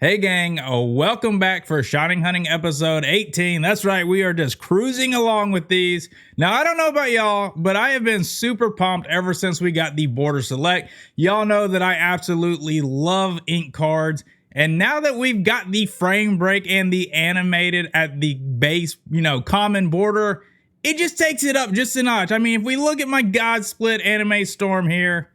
Hey gang, welcome back for Shining Hunting episode 18. That's right, we are just cruising along with these. Now, I don't know about y'all, but I have been super pumped ever since we got the Border Select. Y'all know that I absolutely love ink cards. And now that we've got the frame break and the animated at the base, common border, it just takes it up just a notch. I mean, if we look at my God Split Anime Storm here,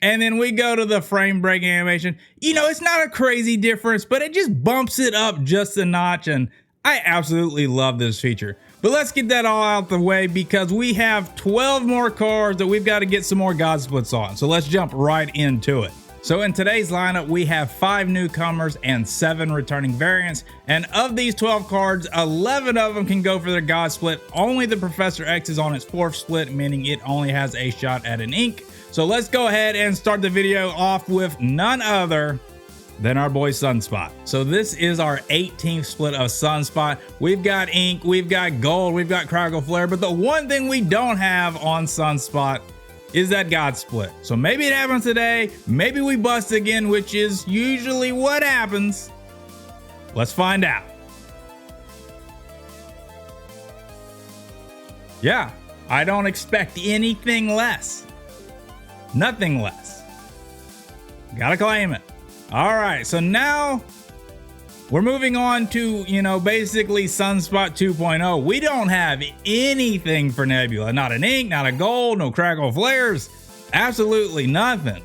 and then we go to the frame break animation. It's not a crazy difference, but it just bumps it up just a notch, and I absolutely love this feature. But let's get that all out the way because we have 12 more cards that we've got to get some more God Splits on. So let's jump right into it. So in today's lineup, we have 5 newcomers and 7 returning variants. And of these 12 cards, 11 of them can go for their God Split. Only the Professor X is on its 4th split, meaning it only has a shot at an ink. So let's go ahead and start the video off with none other than our boy Sunspot. So this is our 18th split of Sunspot. We've got ink, we've got gold, we've got Krackle Flare, but the one thing we don't have on Sunspot is that God Split. So maybe it happens today, maybe we bust again, which is usually what happens. Let's find out. Yeah, I don't expect anything less. Nothing less. Gotta claim it. All right, so now we're moving on to, basically Sunspot 2.0. We don't have anything for Nebula. Not an ink, not a gold, no Krackle Flares. Absolutely nothing.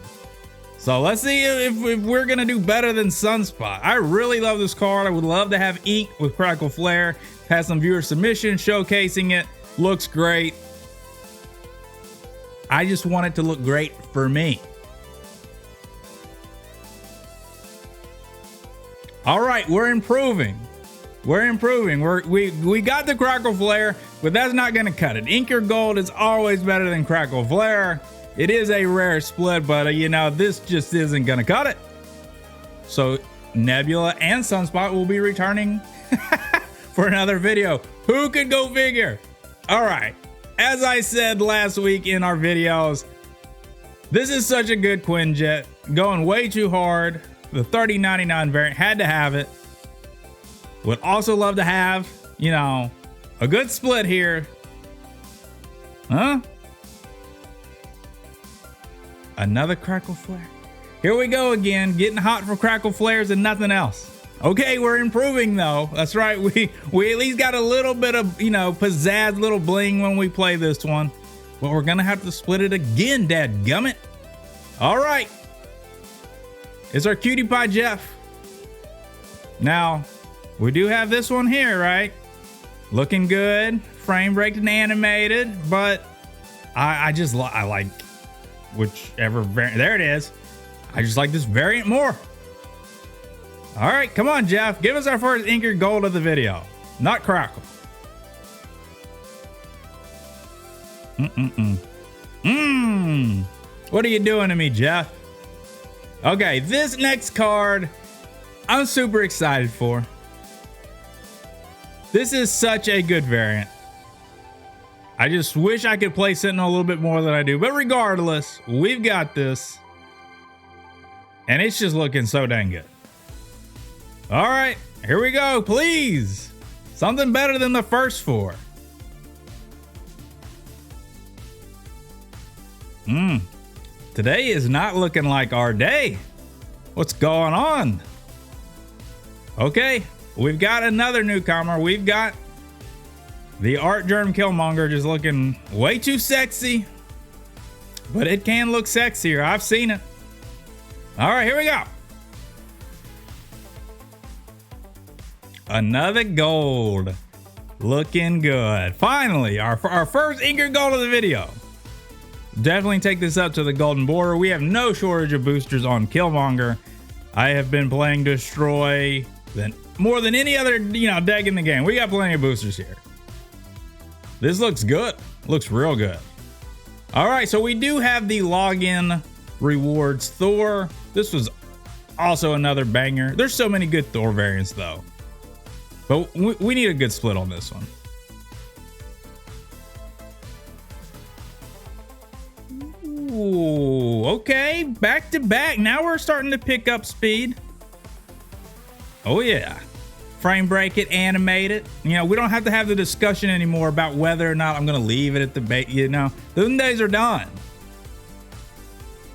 So let's see if we're gonna do better than Sunspot. I really love this card. I would love to have ink with Krackle Flare. Had some viewer submissions showcasing it. Looks great. I just want it to look great for me. All right, we're improving. We're improving. We got the Krackle Flare, but that's not gonna cut it. Ink or gold is always better than Krackle Flare. It is a rare split, but this just isn't gonna cut it. So Nebula and Sunspot will be returning for another video. Who could go figure? All right. As I said last week in our videos, this is such a good Quinjet. Going way too hard. The 3099 variant, had to have it. Would also love to have, a good split here. Huh? Another Krackle Flare. Here we go again, getting hot for Krackle Flares and nothing else. Okay, we're improving though. That's right. We at least got a little bit of, pizzazz, little bling when we play this one. But we're gonna have to split it again, dadgummit. All right. It's our Cutie Pie Jeff. Now, we do have this one here, right? Looking good, frame break and animated, but I like whichever variant. There it is. I just like this variant more. All right, come on, Jeff. Give us our first inker gold of the video. Not Krackle. What are you doing to me, Jeff? Okay, this next card, I'm super excited for. This is such a good variant. I just wish I could play Sentinel a little bit more than I do. But regardless, we've got this. And it's just looking so dang good. All right, here we go, please. Something better than the first 4. Today is not looking like our day. What's going on? Okay, we've got another newcomer. We've got the Art Germ Killmonger, just looking way too sexy. But it can look sexier, I've seen it. All right, here we go. Another gold. Looking good. Finally, our first inker gold of the video. Definitely take this up to the golden border. We have no shortage of boosters on Killmonger. I have been playing Destroy more than any other deck in the game. We got plenty of boosters here. This looks good. Looks real good. All right, so we do have the login rewards Thor. This was also another banger. There's so many good Thor variants though. But we need a good split on this one. Ooh, okay, back to back. Now we're starting to pick up speed. Oh yeah. Frame break it, animate it. You know, we don't have to have the discussion anymore about whether or not I'm going to leave it at the bait. You know, those days are done.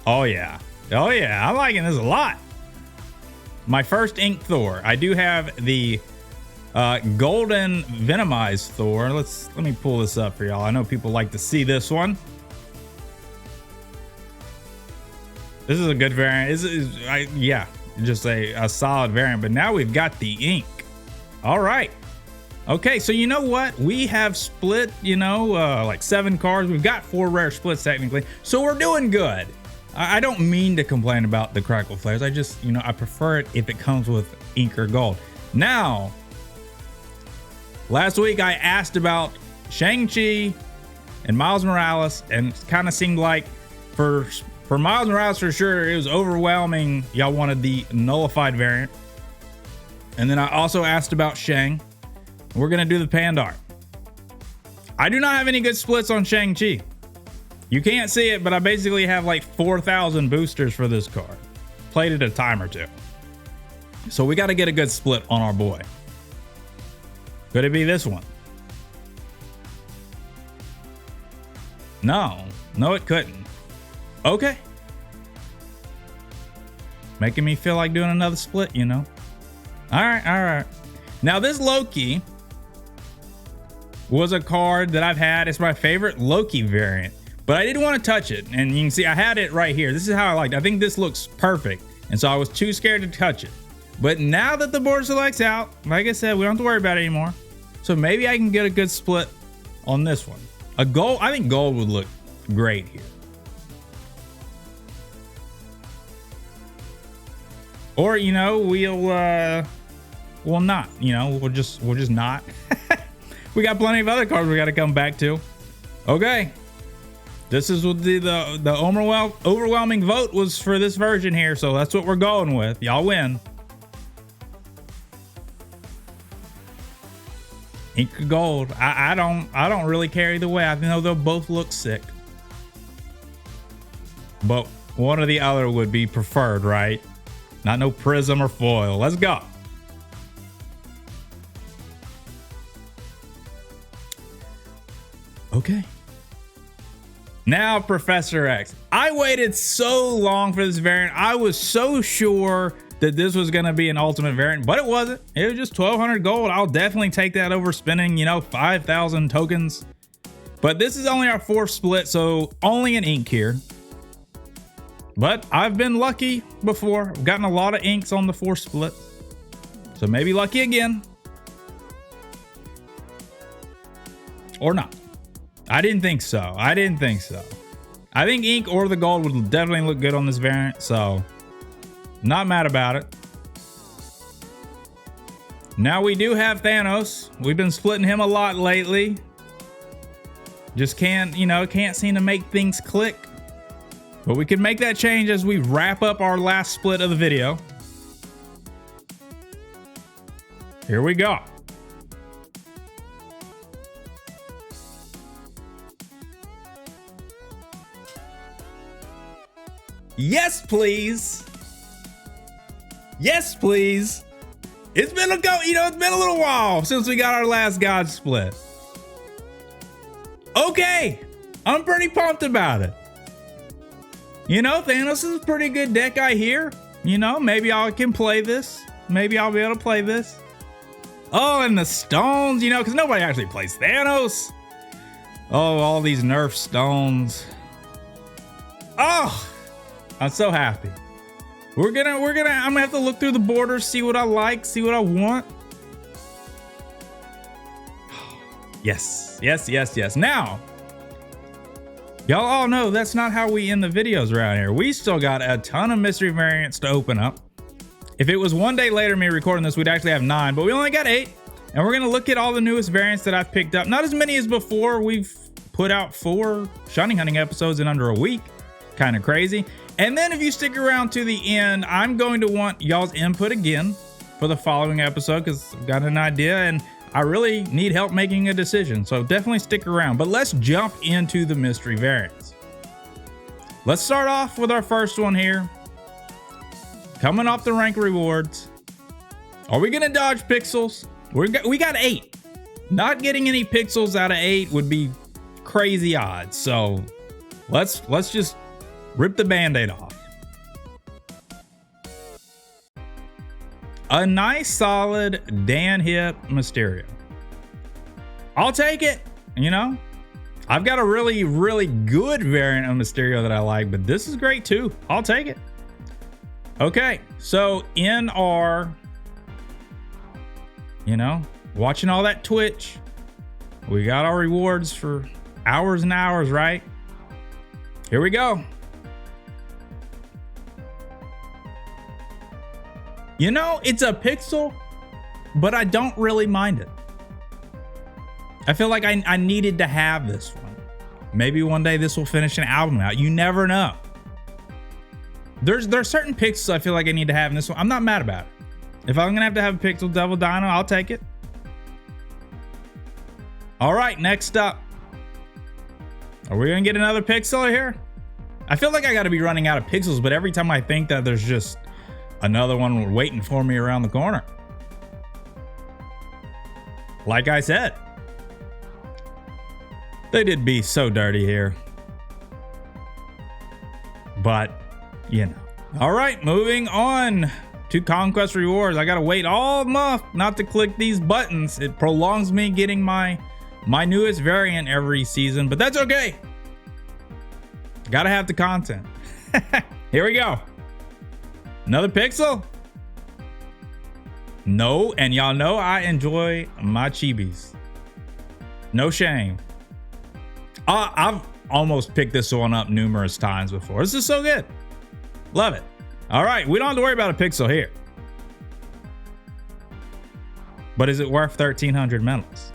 Oh yeah. Oh yeah. I'm liking this a lot. My first ink Thor. I do have the golden venomized Thor. Let me pull this up for y'all. I know people like to see this one. This is a good variant. Yeah, just a solid variant. But now we've got the ink. All right. Okay, so you know what? We have split, you know, like 7 cards. We've got 4 rare splits technically. So we're doing good. I don't mean to complain about the Krackle flares. I just, you know, I prefer it if it comes with ink or gold. Now, last week I asked about Shang-Chi and Miles Morales, and it kind of seemed like for Miles Morales for sure, it was overwhelming. Y'all wanted the nullified variant. And then I also asked about Shang. We're going to do the Pandar. I do not have any good splits on Shang-Chi. You can't see it, but I basically have like 4,000 boosters for this card. Played it a time or two. So we got to get a good split on our boy. Could it be this one? No, it couldn't. Okay. Making me feel like doing another split, you know. All right. Now this Loki was a card that I've had. It's my favorite Loki variant, but I didn't want to touch it. And you can see I had it right here. This is how I liked it. I think this looks perfect. And so I was too scared to touch it. But now that the border select's out, like I said, we don't have to worry about it anymore. So maybe I can get a good split on this one. A gold, I think gold would look great here. Or, you know, we'll not, you know, we'll just not. We got plenty of other cards we got to come back to. Okay. This is what the overwhelming vote was for this version here. So that's what we're going with. Y'all win. Ink gold. I don't really care either way. I know they'll both look sick. But one or the other would be preferred, right? Not no prism or foil. Let's go. Okay. Now, Professor X. I waited so long for this variant. I was so sure that this was going to be an ultimate variant, but it wasn't. It was just 1,200 gold. I'll definitely take that over spending, you know, 5,000 tokens. But this is only our 4th split, so only an ink here. But I've been lucky before. I've gotten a lot of inks on the 4th split. So maybe lucky again. Or not. I didn't think so. I think ink or the gold would definitely look good on this variant. So not mad about it. Now we do have Thanos. We've been splitting him a lot lately. Just can't seem to make things click. But we can make that change as we wrap up our last split of the video. Here we go. Yes, please. Yes, please. It's been it's been a little while since we got our last God split. Okay, I'm pretty pumped about it. You know, Thanos is a pretty good deck I hear. You know, maybe I can play this. Maybe I'll be able to play this. Oh, and the stones, you know, because nobody actually plays Thanos. Oh, all these nerf stones. Oh, I'm so happy. I'm gonna have to look through the borders, see what I like, see what I want. Yes. Now, y'all all know that's not how we end the videos around here. We still got a ton of mystery variants to open up. If it was one day later me recording this, we'd actually have 9, but we only got 8. And we're gonna look at all the newest variants that I've picked up. Not as many as before. We've put out 4 Shining Hunting episodes in under a week. Kind of crazy. And then if you stick around to the end, I'm going to want y'all's input again for the following episode because I've got an idea and I really need help making a decision. So definitely stick around. But let's jump into the mystery variants. Let's start off with our first one here. Coming off the rank rewards. Are we gonna dodge pixels? We got 8. Not getting any pixels out of 8 would be crazy odds. So let's just rip the band-aid off. A nice solid Dan Hip Mysterio. I'll take it, you know. I've got a really, really good variant of Mysterio that I like, but this is great too. I'll take it. Okay, so in our, you know, watching all that Twitch, we got our rewards for hours and hours, right? Here we go. You know, it's a pixel, but I don't really mind it. I feel like I needed to have this one. Maybe one day this will finish an album out. You never know. There's certain pixels I feel like I need to have in this one. I'm not mad about it. If I'm gonna have to have a Pixel Devil Dino, I'll take it. All right, next up. Are we gonna get another pixel here? I feel like I gotta be running out of pixels, but every time I think that, there's just another one waiting for me around the corner. Like I said, they did be so dirty here. But, you know. All right, moving on to Conquest Rewards. I gotta wait all month not to click these buttons. It prolongs me getting my newest variant every season, but that's okay. Gotta have the content. Here we go. Another pixel? No, and y'all know I enjoy my chibis. No shame. I've almost picked this one up numerous times before. This is so good. Love it. All right, we don't have to worry about a pixel here. But is it worth 1,300 medals?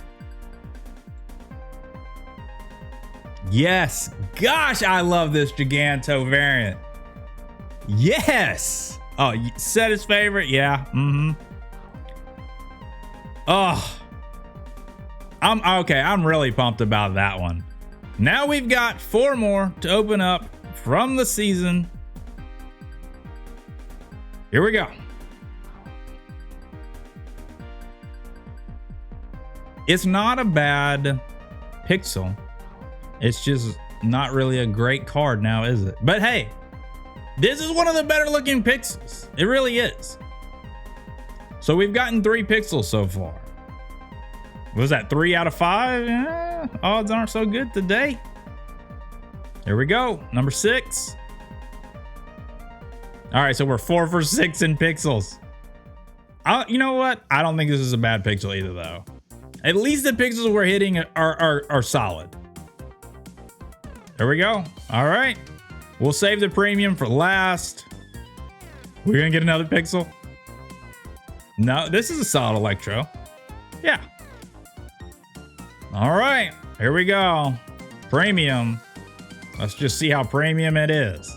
Yes. Gosh, I love this Giganto variant. Yes. Oh, set his favorite. Yeah. Oh, I'm really pumped about that one. Now we've got 4 more to open up from the season. Here we go. It's not a bad pixel. It's just not really a great card now, is it? But hey, this is one of the better looking pixels. It really is. So we've gotten 3 pixels so far. Was that 3 out of 5? Yeah, odds aren't so good today. Here we go. Number 6. All right, so we're 4 for 6 in pixels. You know what? I don't think this is a bad pixel either, though. At least the pixels we're hitting are solid. There we go. All right. We'll save the premium for last. We're gonna get another pixel. No, this is a solid Electro. Yeah. All right, here we go. Premium. Let's just see how premium it is.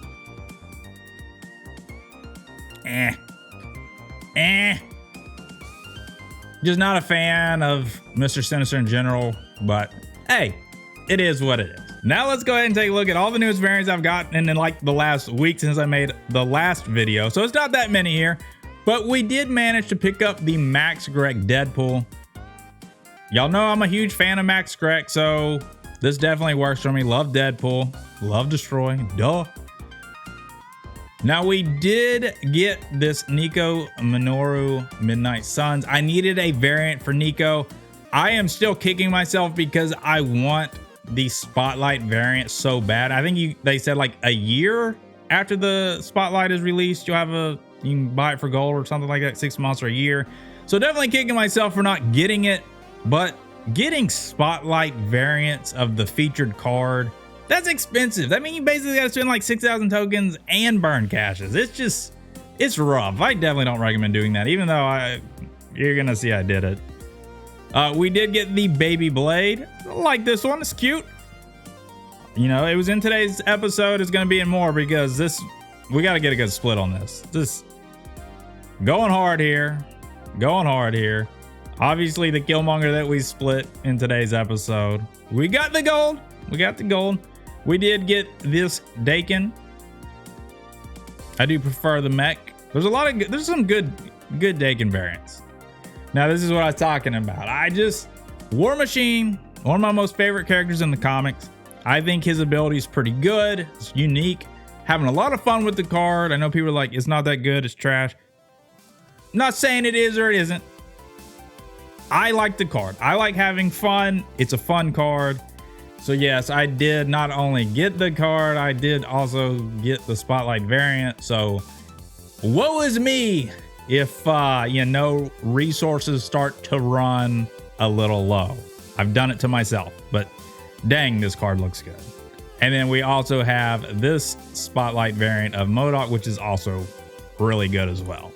Just not a fan of Mr. Sinister in general, but hey, it is what it is. Now let's go ahead and take a look at all the newest variants I've gotten in like the last week since I made the last video. So it's not that many here, but we did manage to pick up the Max Greg Deadpool. Y'all know I'm a huge fan of Max Greg, so this definitely works for me. Love Deadpool, love Destroy, duh. Now we did get this Nico Minoru Midnight Suns. I needed a variant for Nico. I am still kicking myself because I want the Spotlight variant so bad. I think they said like a year after the Spotlight is released, you can buy it for gold or something like that, 6 months or a year. So definitely kicking myself for not getting it, but getting Spotlight variants of the featured card, that's expensive. That means you basically got to spend like 6,000 tokens and burn caches. It's rough. I definitely don't recommend doing that, even though you're gonna see I did it. We did get the Baby Blade. I like this one. It's cute. You know, it was in today's episode. It's going to be in more because we got to get a good split on this. Just going hard here. Going hard here. Obviously, the Killmonger that we split in today's episode. We got the gold. We got the gold. We did get this Dakin. I do prefer the mech. There's some good Dakin variants. Now, this is what I was talking about. War Machine, one of my most favorite characters in the comics. I think his ability is pretty good. It's unique. Having a lot of fun with the card. I know people are like, it's not that good, it's trash. Not saying it is or it isn't. I like the card. I like having fun. It's a fun card. So yes, I did not only get the card, I did also get the Spotlight variant. So woe is me if, resources start to run a little low. I've done it to myself, but dang, this card looks good. And then we also have this Spotlight variant of MODOK, which is also really good as well.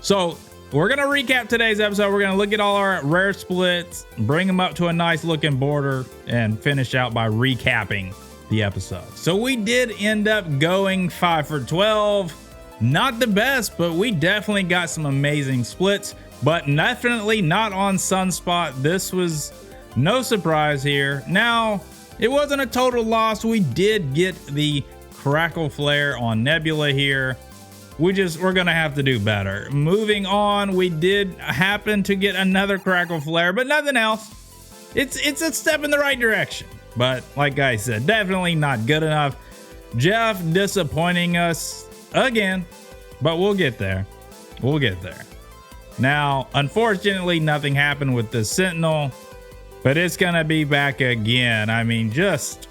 So we're going to recap today's episode. We're going to look at all our rare splits, bring them up to a nice looking border, and finish out by recapping the episode. So we did end up going 5 for 12. Not the best, but we definitely got some amazing splits, but definitely not on Sunspot. This was no surprise here. Now, it wasn't a total loss. We did get the Krackle flare on Nebula here. We're gonna have to do better. Moving on, we did happen to get another Krackle flare, but nothing else. It's a step in the right direction, but like I said, definitely not good enough. Jeff disappointing us again, but we'll get there. We'll get there. Now, unfortunately, nothing happened with the Sentinel, but it's gonna be back again. I mean, just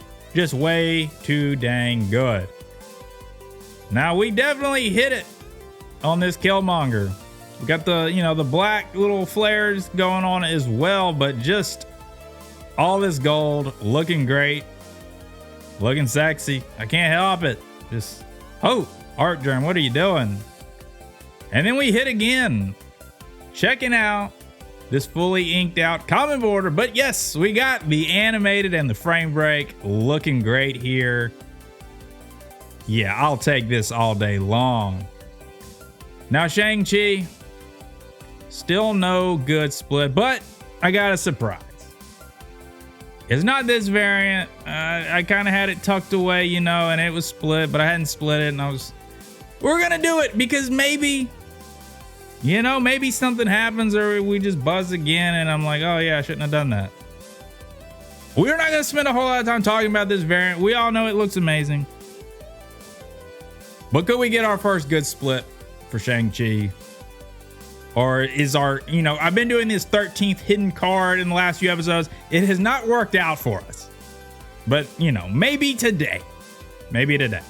way too dang good. Now, we definitely hit it on this Killmonger. We got the black little flares going on as well, but just all this gold, looking great, looking sexy. I can't help it. Art Germ, what are you doing? And then we hit again. Checking out this fully inked out common border, but yes, we got the animated and the frame break looking great here. Yeah, I'll take this all day long. Now, Shang-Chi, still no good split, but I got a surprise. It's not this variant. I kind of had it tucked away, and it was split, but I hadn't split it, and we're gonna do it because maybe something happens or we just buzz again and I'm like, oh yeah, I shouldn't have done that. We're not gonna spend a whole lot of time talking about this variant. We all know it looks amazing. But could we get our first good split for Shang-Chi? Or is I've been doing this 13th hidden card in the last few episodes. It has not worked out for us. But, maybe today. Maybe today.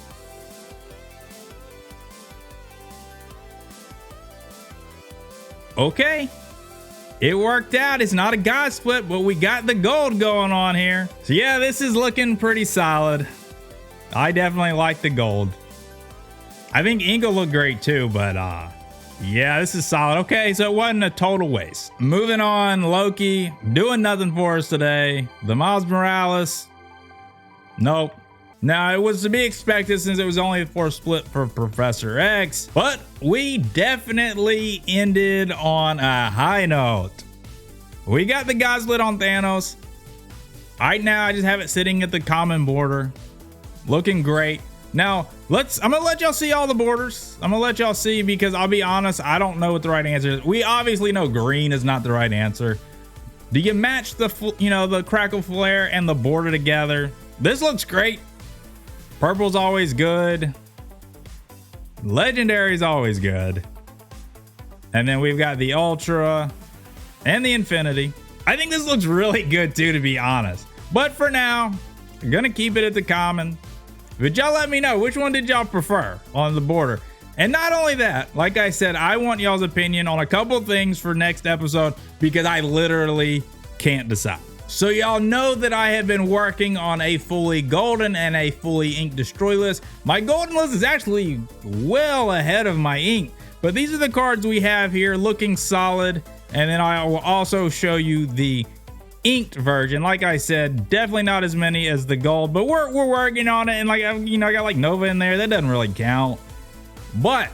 Okay. It worked out. It's not a god split, but we got the gold going on here. So yeah, this is looking pretty solid. I definitely like the gold. I think ink will look great too, but yeah, this is solid. Okay, so it wasn't a total waste. Moving on, Loki, doing nothing for us today. The Miles Morales, nope. Now, it was to be expected since it was only for a split for Professor X, but we definitely ended on a high note. We got the god split on Thanos. Right now, I just have it sitting at the common border, looking great. Now, I'm gonna let y'all see all the borders. I'm gonna let y'all see because I'll be honest, I don't know what the right answer is. We obviously know green is not the right answer. Do you match the Krackle flare and the border together? This looks great. Purple's always good. Legendary's always good. And then we've got the Ultra and the Infinity. I think this looks really good too, to be honest. But for now, I'm gonna keep it at the common. But y'all let me know, which one did y'all prefer on the border? And not only that, like I said, I want y'all's opinion on a couple things for next episode because I literally can't decide. So y'all know that I have been working on a fully golden and a fully ink destroy list. My golden list is actually well ahead of my ink, but these are the cards we have here looking solid. And then I will also show you the inked version. Like I said, definitely not as many as the gold, but we're working on it. And I got like Nova in there. That doesn't really count. But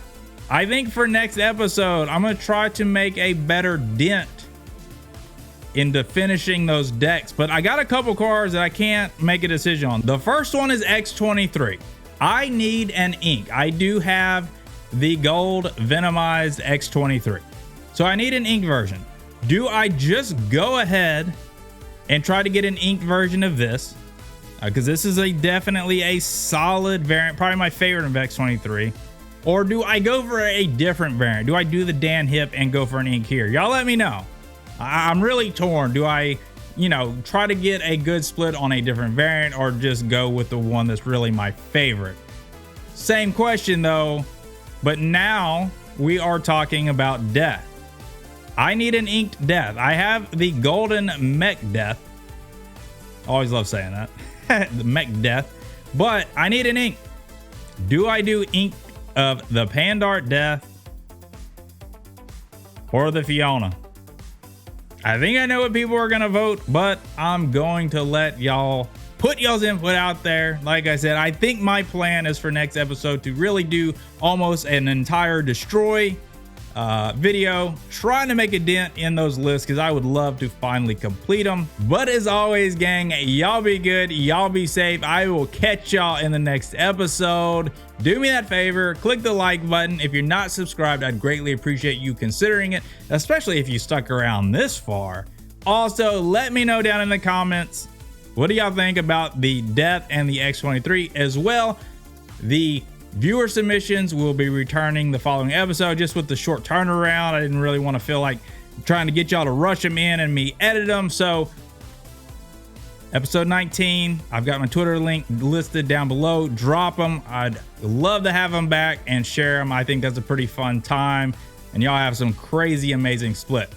I think for next episode, I'm going to try to make a better dent into finishing those decks. But I got a couple cards that I can't make a decision on. The first one is X23. I need an ink. I do have the gold venomized X23. So I need an ink version. Do I just go ahead and try to get an inked version of this? Because this is definitely a solid variant, probably my favorite of X23. Or do I go for a different variant? Do I do the Dan Hip and go for an ink here? Y'all let me know. I'm really torn. Do I, try to get a good split on a different variant or just go with the one that's really my favorite? Same question though, but now we are talking about Death. I need an inked Death. I have the golden Mech Death. Always love saying that. The Mech Death. But I need an ink. Do I do ink of the Pandart Death or the Fiona? I think I know what people are gonna vote, but I'm going to let y'all put y'all's input out there. Like I said, I think my plan is for next episode to really do almost an entire destroy video, trying to make a dent in those lists because I would love to finally complete them. But as always, gang, y'all be good, y'all be safe. I will catch y'all in the next episode. Do me that favor, click the like button. If you're not subscribed, I'd greatly appreciate you considering it, especially if you stuck around this far. Also, let me know down in the comments, what do y'all think about the Death and the X23 as well? The viewer submissions will be returning the following episode, just with the short turnaround. I didn't really want to feel like trying to get y'all to rush them in and me edit them. So episode 19, I've got my Twitter link listed down below. Drop them. I'd love to have them back and share them. I think that's a pretty fun time, and y'all have some crazy amazing split.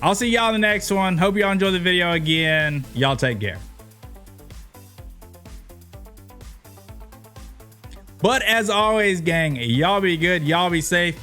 I'll see y'all in the next one. Hope y'all enjoy the video again. Y'all take care. But as always, gang, y'all be good, y'all be safe.